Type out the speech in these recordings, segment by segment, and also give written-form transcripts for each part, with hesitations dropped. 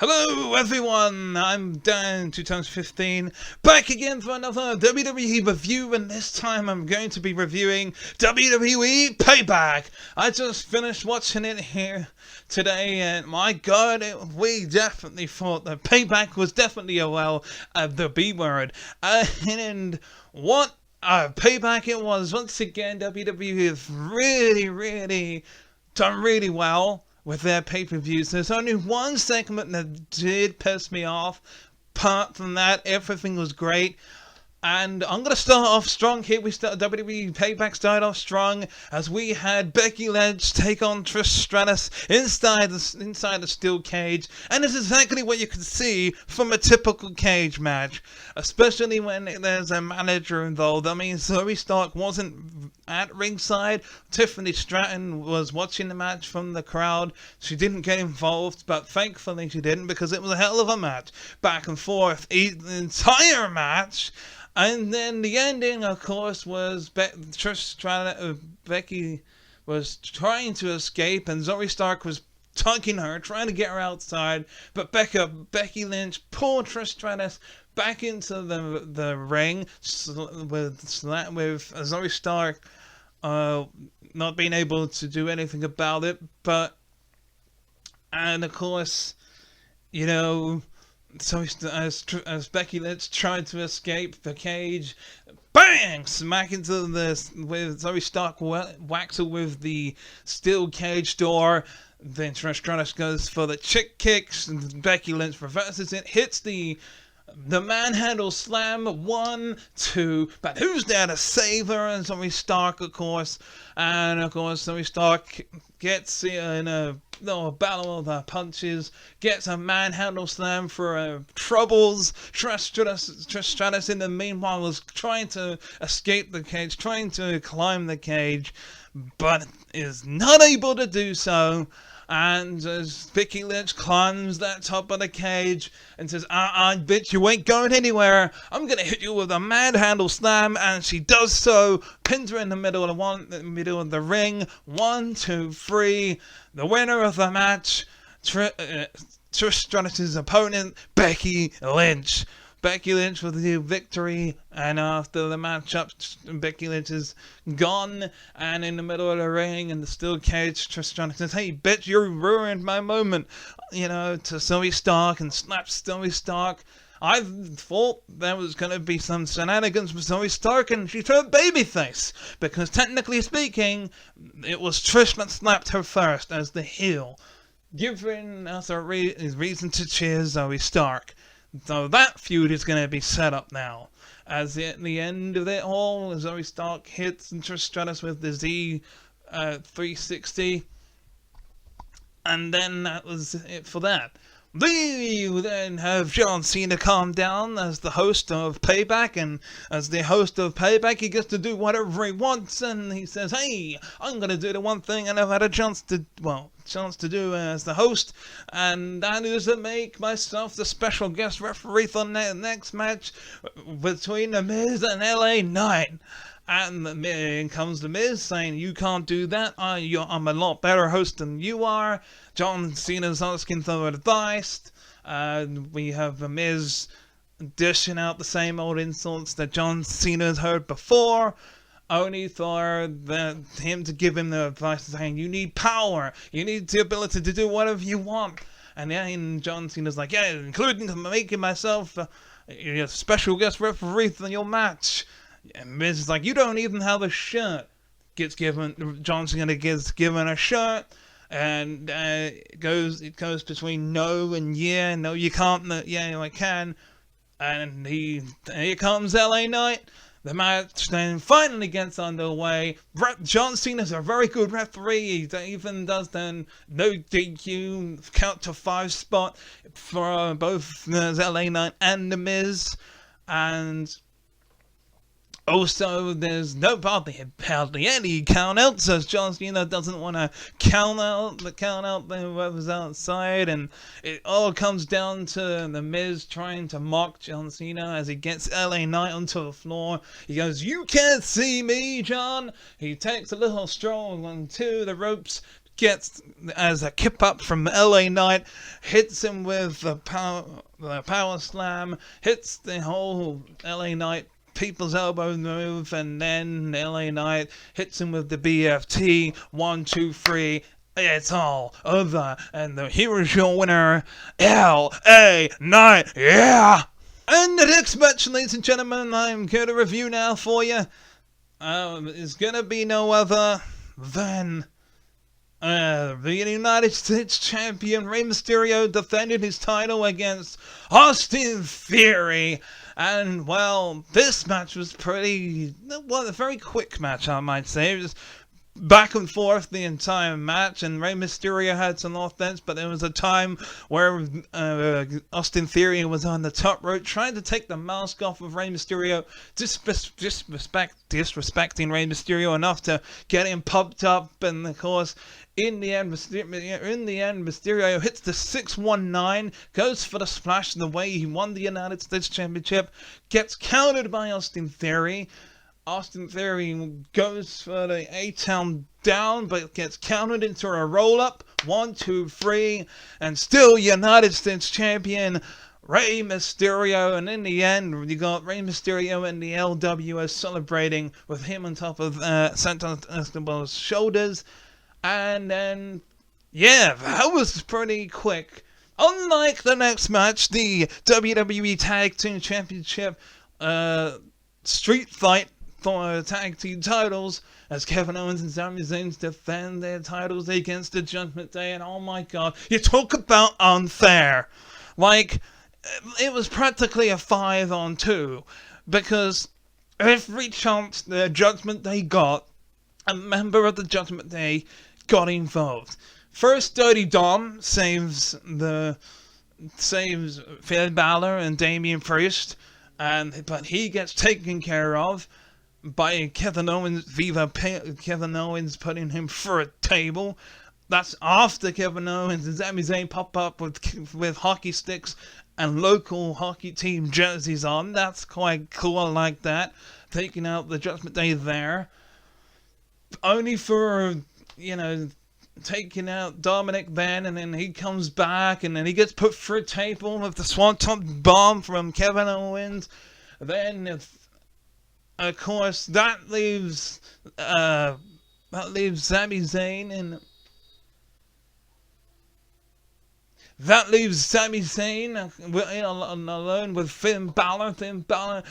Hello everyone, I'm Dan 2x15, back again for another WWE review, and this time I'm going to be reviewing WWE Payback. I just finished watching it here today, and my god, we definitely thought that Payback was definitely the B word. And what Payback it was. Once again, WWE has really done really well with their pay-per-views. There's only one segment that did piss me off. Apart from that, everything was great. And I'm going to start off strong here. WWE Payback started off strong as we had Becky Lynch take on Trish Stratus inside the steel cage. And it's exactly what you can see from a typical cage match. Especially when there's a manager involved. I mean, Zoe Stark wasn't at ringside. Tiffany Stratton was watching the match from the crowd. She didn't get involved, but thankfully she didn't, because it was a hell of a match. Back and forth, the entire match. And then the ending, of course, was Becky was trying to escape, and Zoe Stark was tugging her, trying to get her outside. But Becky Lynch pulled Trish Stratus back into the ring with Zoe Stark not being able to do anything about it. And of course, you know. So as Becky Lynch tried to escape the cage, bang! Smack into with Zoe Stark whacks her with the steel cage door. Then Trish Stratus goes for the chick kicks, and Becky Lynch reverses it, hits the manhandle slam, 1, 2, but who's there to save her? And Zoe Stark, of course. And of course, Zoe Stark gets in a battle of the punches, gets a manhandle slam for troubles. Trish Stratus in the meanwhile was trying to escape the cage, trying to climb the cage, but is not able to do so. And as Becky Lynch climbs that top of the cage and says, bitch, you ain't going anywhere. I'm going to hit you with a manhandle slam. And she does so, pins her in the middle of the ring. 1, 2, 3. The winner of the match, Trish Stratus' opponent, Becky Lynch. Becky Lynch with the victory, and after the matchup, Becky Lynch is gone, and in the middle of the ring, in the steel cage, Trish Stratus says, "Hey, bitch, you ruined my moment," to Zoe Stark, and slaps Zoe Stark. I thought there was going to be some shenanigans with Zoe Stark, and she turned babyface, because technically speaking, it was Trish that slapped her first as the heel, giving us a reason to cheer Zoe Stark. So that feud is going to be set up now. As at the end of it all, Zoe Stark hits Trish Stratus with the Z 360. And then that was it for that. We then have John Cena calm down as the host of Payback, and as the host of Payback, he gets to do whatever he wants, and he says, "Hey, I'm gonna do the one thing I never had a chance to do as the host, and that is to make myself the special guest referee for the next match between The Miz and LA Knight." And in comes The Miz saying, "You can't do that. I'm a lot better host than you are." John Cena's asking for advice. We have The Miz dishing out the same old insults that John Cena's heard before, only for him to give him the advice saying, "You need power. You need the ability to do whatever you want." And then John Cena's like, "Yeah, including making myself a special guest referee for your match." And Miz is like, "You don't even have a shirt." John Cena gets given a shirt, and it goes between no and yeah. No, you can't. No, yeah, I can. And here comes LA Knight. The match then finally gets underway. John Cena's a very good referee. He even does the no DQ count to 5 spot for both LA Knight and The Miz. And also, there's hardly any count-outs, as John Cena doesn't want to count out whoever's outside, and it all comes down to The Miz trying to mock John Cena as he gets LA Knight onto the floor. He goes, "You can't see me, John." He takes a little stroll onto the ropes, gets as a kip up from LA Knight, hits him with the power slam, hits the whole LA Knight people's elbow move, and then LA Knight hits him with the BFT. 1, 2, 3. It's all over, and here's your winner, LA Knight. Yeah. And the next match, ladies and gentlemen, I'm going to review now for you. Is going to be no other than the United States Champion Rey Mysterio defended his title against Austin Theory. And, well, this match was a very quick match, I might say. It was back and forth the entire match, and Rey Mysterio had some offense, but there was a time where Austin Theory was on the top rope trying to take the mask off of Rey Mysterio, disrespecting Rey Mysterio enough to get him pumped up, and of course, in the end, Mysterio hits the 619, goes for the splash the way he won the United States Championship, gets countered by Austin Theory. Austin Theory goes for the A-Town down, but gets countered into a roll-up. 1, 2, 3, and still United States Champion Rey Mysterio. And in the end, you got Rey Mysterio and the LWS celebrating with him on top of Santos Escobar's shoulders. And then, yeah, that was pretty quick. Unlike the next match, the WWE Tag Team Championship street fight for tag team titles, as Kevin Owens and Sami Zayn defend their titles against the Judgment Day. And oh my god, you talk about unfair. Like, it was practically a 5-on-2, because every chance the Judgment Day got, a member of the Judgment Day got involved. First, Dirty Dom saves Finn Balor and Damian Priest, but he gets taken care of by Kevin Owens, Kevin Owens putting him through a table. That's after Kevin Owens and Sami Zayn pop up with hockey sticks and local hockey team jerseys on. That's quite cool, I like that. Taking out the Judgment Day there. Only for, taking out Dominic then, and then he comes back, and then he gets put through a table with the Swanton Bomb from Kevin Owens. Then, of course, that leaves Sami Zayn in. That leaves Sami Zayn alone with Finn Balor. Finn Balor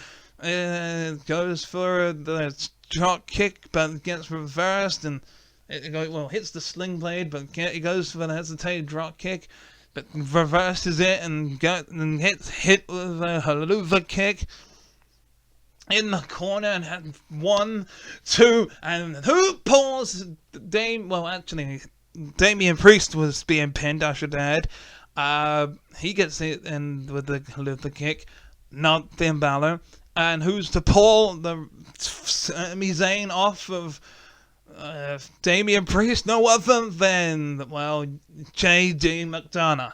goes for the drop kick, but gets reversed, and hits the sling blade, but he goes for the hesitated drop kick, but reverses it and gets hit with a haluva kick in the corner, and had 1, 2, and who pulls Damian Priest was being pinned, I should add. He gets it in with the haluva kick, not Finn Balor. And who's to pull the Sami Zayn off of Damian Priest? No other than, J.D. McDonough.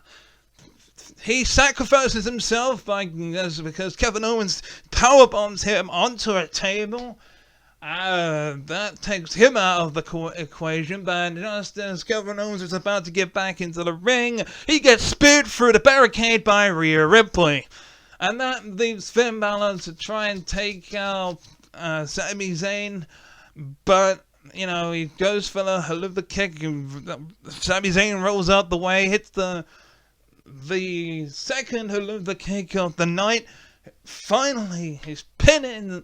He sacrifices himself because Kevin Owens powerbombs him onto a table. That takes him out of the equation, but just as Kevin Owens is about to get back into the ring, he gets speared through the barricade by Rhea Ripley. And that leaves Finn Balor to try and take out Sami Zayn, but, he goes for the haluva kick, and Sami Zayn rolls out the way, hits the second haluva kick of the night. Finally, he's pinning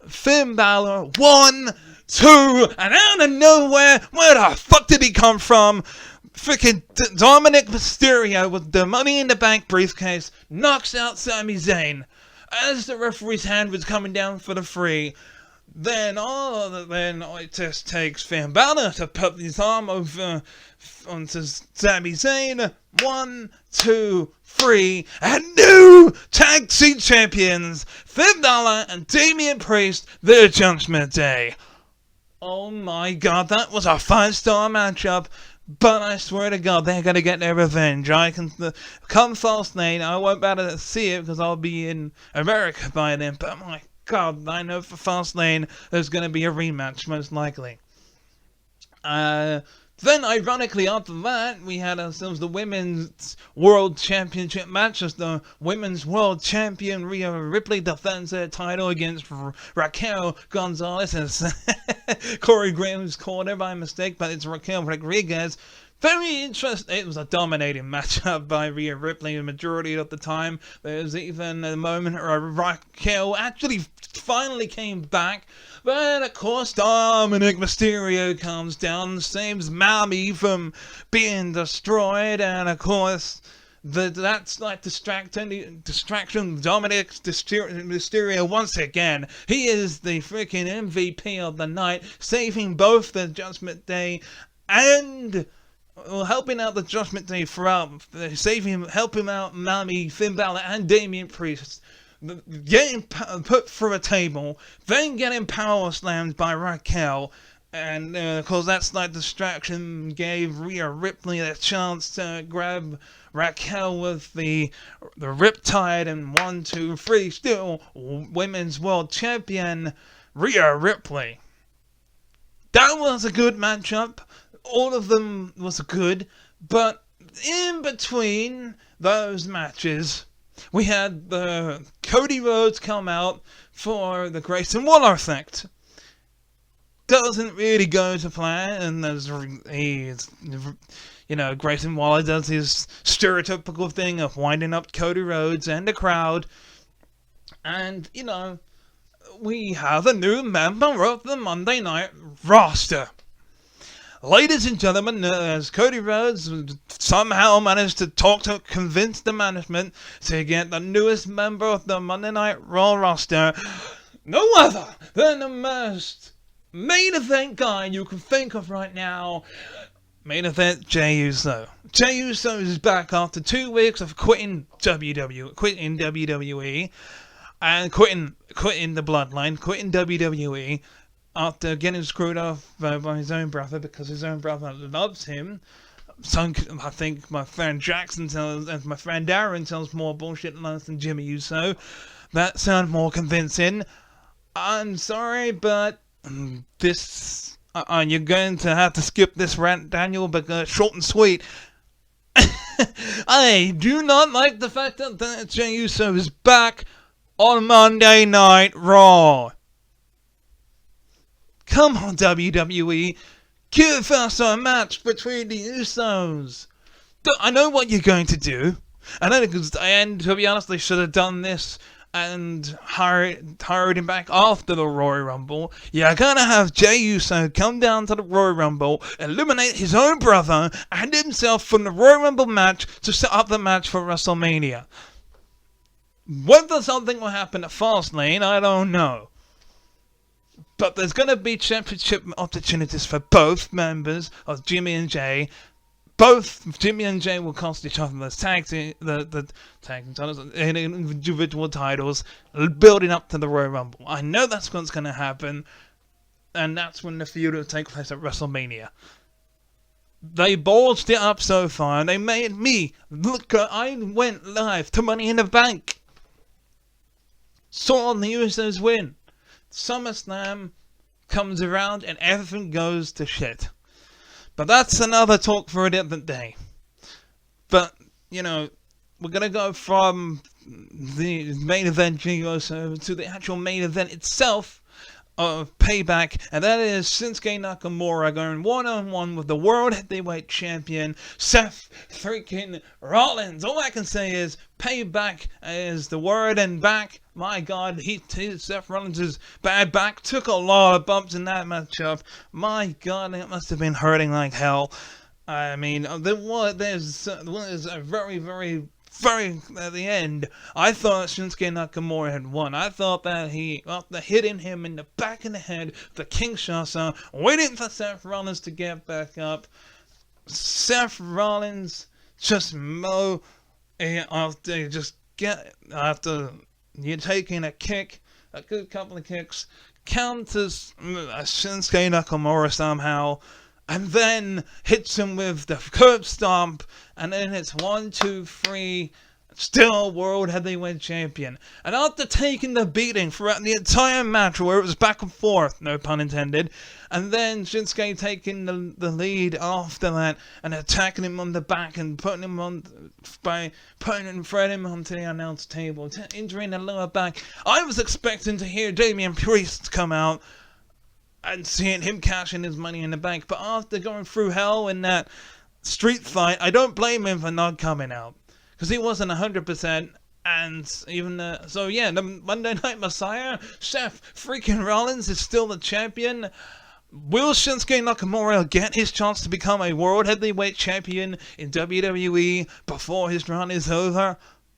Finn Balor. 1, 2, and out of nowhere, where the fuck did he come from? Freaking Dominic Mysterio with the Money in the Bank briefcase knocks out Sami Zayn as the referee's hand was coming down for the 3. Then it just takes Finn Balor to put his arm over onto Sami Zayn. 1, 2, 3, and new tag team champions, Finn Balor and Damian Priest, the Judgment Day. Oh my god, that was a 5-star matchup. But I swear to God, they're going to get their revenge. Come Fastlane, I won't be able to see it because I'll be in America by then. But my God, I know for Fastlane, there's going to be a rematch, most likely. Then, ironically, after that, we had ourselves the Women's World Championship match as the Women's World Champion Rhea Ripley defends her title against Raquel Gonzalez. And Corey Graham's called her by mistake, but it's Raquel Rodriguez. Very interesting. It was a dominating matchup by Rhea Ripley the majority of the time. There's even a moment where Raquel actually finally came back. But of course, Dominic Mysterio comes down and saves Mammy from being destroyed. And of course, that's like distraction. Dominic Mysterio once again. He is the freaking MVP of the night, saving both the Judgment Day and helping out the Judgment Day throughout, helping out Mammy, Finn Balor, and Damian Priest. Getting put through a table, then getting power slammed by Raquel, and of course that's like distraction gave Rhea Ripley a chance to grab Raquel with the Riptide, and 1, 2, 3, still Women's World Champion Rhea Ripley. That was a good matchup. All of them was good, but in between those matches, we had the Cody Rhodes come out for the Grayson Waller effect. Doesn't really go to plan, and Grayson Waller does his stereotypical thing of winding up Cody Rhodes and the crowd, and we have a new member of the Monday Night roster. Ladies and gentlemen, as Cody Rhodes somehow managed to convince the management to get the newest member of the Monday Night Raw roster, no other than the most main event guy you can think of right now. Main event, Jey Uso. Jey Uso is back after 2 weeks of quitting WWE, and quitting the Bloodline, quitting WWE. After getting screwed off by his own brother, because his own brother loves him. I think my friend Jackson and my friend Darren tells more bullshit than Jimmy Uso. That sounds more convincing. I'm sorry, but this... you're going to have to skip this rant, Daniel, because short and sweet. I do not like the fact that Jey Uso is back on Monday Night Raw. Come on, WWE, give us a match between the Usos. I know what you're going to do. And to be honest, they should have done this and hired him back after the Royal Rumble. You're gonna have Jey Uso come down to the Royal Rumble, eliminate his own brother and himself from the Royal Rumble match to set up the match for WrestleMania. Whether something will happen at Fastlane, I don't know. But there's going to be championship opportunities for both members of Jimmy and Jey. Both Jimmy and Jey will cost each other the tag titles and individual titles, building up to the Royal Rumble. I know that's what's going to happen, and that's when the feud will take place at WrestleMania. They ballsed it up so far, and they made me look. I went live to Money in the Bank. Saw the Usos win. SummerSlam comes around and everything goes to shit. But that's another talk for a different day. But, we're going to go from the main event Jey Uso to the actual main event itself of Payback, and that is Shinsuke Nakamura going one-on-one with the World Heavyweight Champion, Seth freaking Rollins. All I can say is, Payback is the word, and back, my God, Seth Rollins' bad back took a lot of bumps in that matchup. My God, it must have been hurting like hell. I mean, there's a very, very at the end, I thought Shinsuke Nakamura had won. I thought that after hitting him in the back of the head, the Kinshasa, waiting for Seth Rollins to get back up. Seth Rollins just after you're taking a kick, a good couple of kicks, counters Shinsuke Nakamura somehow, and then hits him with the curb stomp, and then it's 1, 2, 3, still World Heavyweight Champion. And after taking the beating throughout the entire match, where it was back and forth, no pun intended, and then Shinsuke taking the lead after that and attacking him on the back and putting him on by throwing him onto the announce table, injuring the lower back, I was expecting to hear Damian Priest come out and seeing him cashing his money in the bank. But after going through hell in that street fight, I don't blame him for not coming out, because he wasn't 100%. And even so, yeah, the Monday Night Messiah, Seth freaking Rollins, is still the champion. Will Shinsuke Nakamura get his chance to become a World Heavyweight Champion in WWE before his run is over?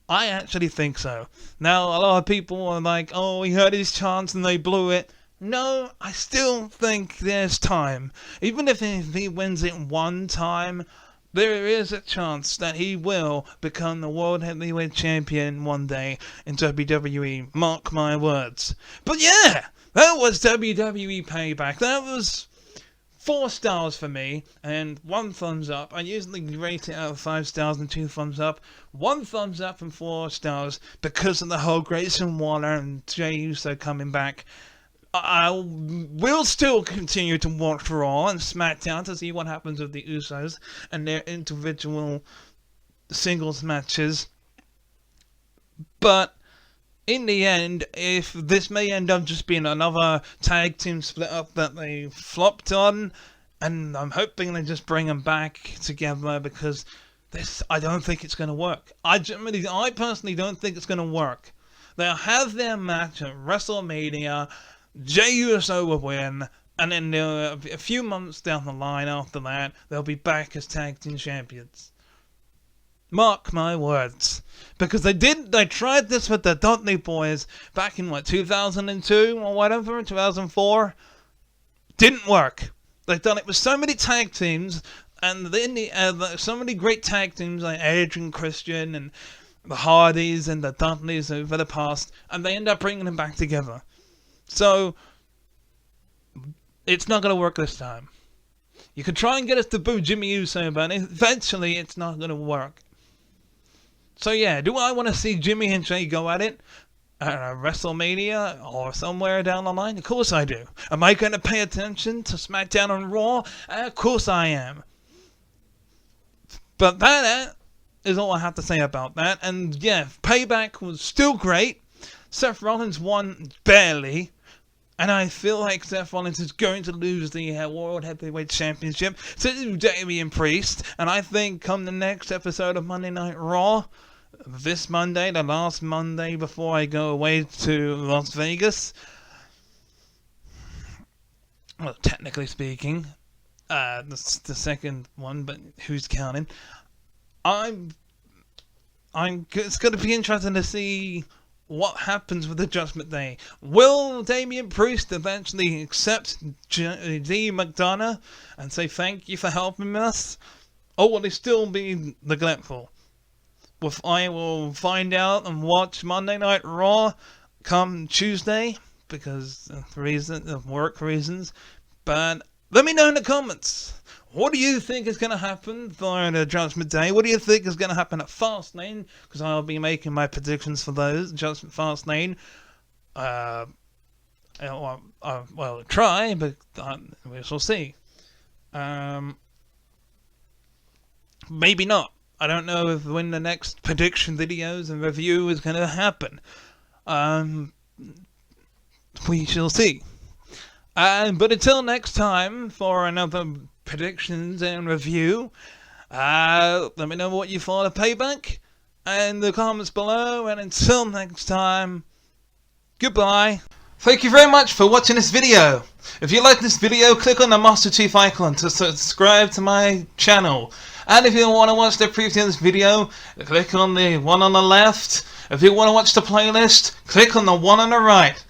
I actually think so. Now, a lot of people are like, oh, he had his chance and they blew it. No, I still think there's time. Even if he wins it one time, there is a chance that he will become the World Heavyweight Champion one day in WWE. Mark my words. But yeah, that was WWE Payback. That was 4 stars for me and 1 thumbs up. I usually rate it out of 5 stars and 2 thumbs up. 1 thumbs up and 4 stars because of the whole Grayson Waller and Jey Uso coming back. I will still continue to watch Raw and SmackDown to see what happens with the Usos and their individual singles matches. But in the end, if this may end up just being another tag team split up that they flopped on, and I'm hoping they just bring them back together, because this, I don't think it's going to work. I personally don't think it's going to work. They'll have their match at WrestleMania, Jey Uso will win, and then a few months down the line after that, they'll be back as tag team champions. Mark my words. Because they tried this with the Dudley Boys back in, 2002 or whatever, 2004? Didn't work. They've done it with so many tag teams, and then so many great tag teams like Edge and Christian and the Hardys and the Dudleys over the past, and they end up bringing them back together. So, it's not going to work this time. You can try and get us to boo Jimmy Uso, but eventually it's not going to work. So yeah, do I want to see Jimmy and Jey go at it at WrestleMania or somewhere down the line? Of course I do. Am I going to pay attention to SmackDown and Raw? Of course I am. But that is all I have to say about that. And yeah, Payback was still great. Seth Rollins won barely. And I feel like Seth Rollins is going to lose the World Heavyweight Championship to Damian Priest. And I think come the next episode of Monday Night Raw, this Monday, the last Monday before I go away to Las Vegas, well, technically speaking, the second one, but who's counting? It's going to be interesting to see what happens with the Judgment Day. Will Damian Priest eventually accept D. McDonough and say thank you for helping us? Or will he still be neglectful? I will find out and watch Monday Night Raw come Tuesday because of work reasons. But let me know in the comments. What do you think is going to happen for the Judgment Day? What do you think is going to happen at Fastlane? Because I'll be making my predictions for those. Judgment Fastlane. Well, try, but we shall see. Maybe not. I don't know when the next prediction videos and review is going to happen. We shall see. But until next time, for another predictions and review, let me know what you thought of Payback in the comments below, and until next time, goodbye. Thank you very much for watching this video. If you like this video, click on the Master Chief icon to subscribe to my channel. And if you want to watch the previous video, click on the one on the left. If you want to watch the playlist, click on the one on the right.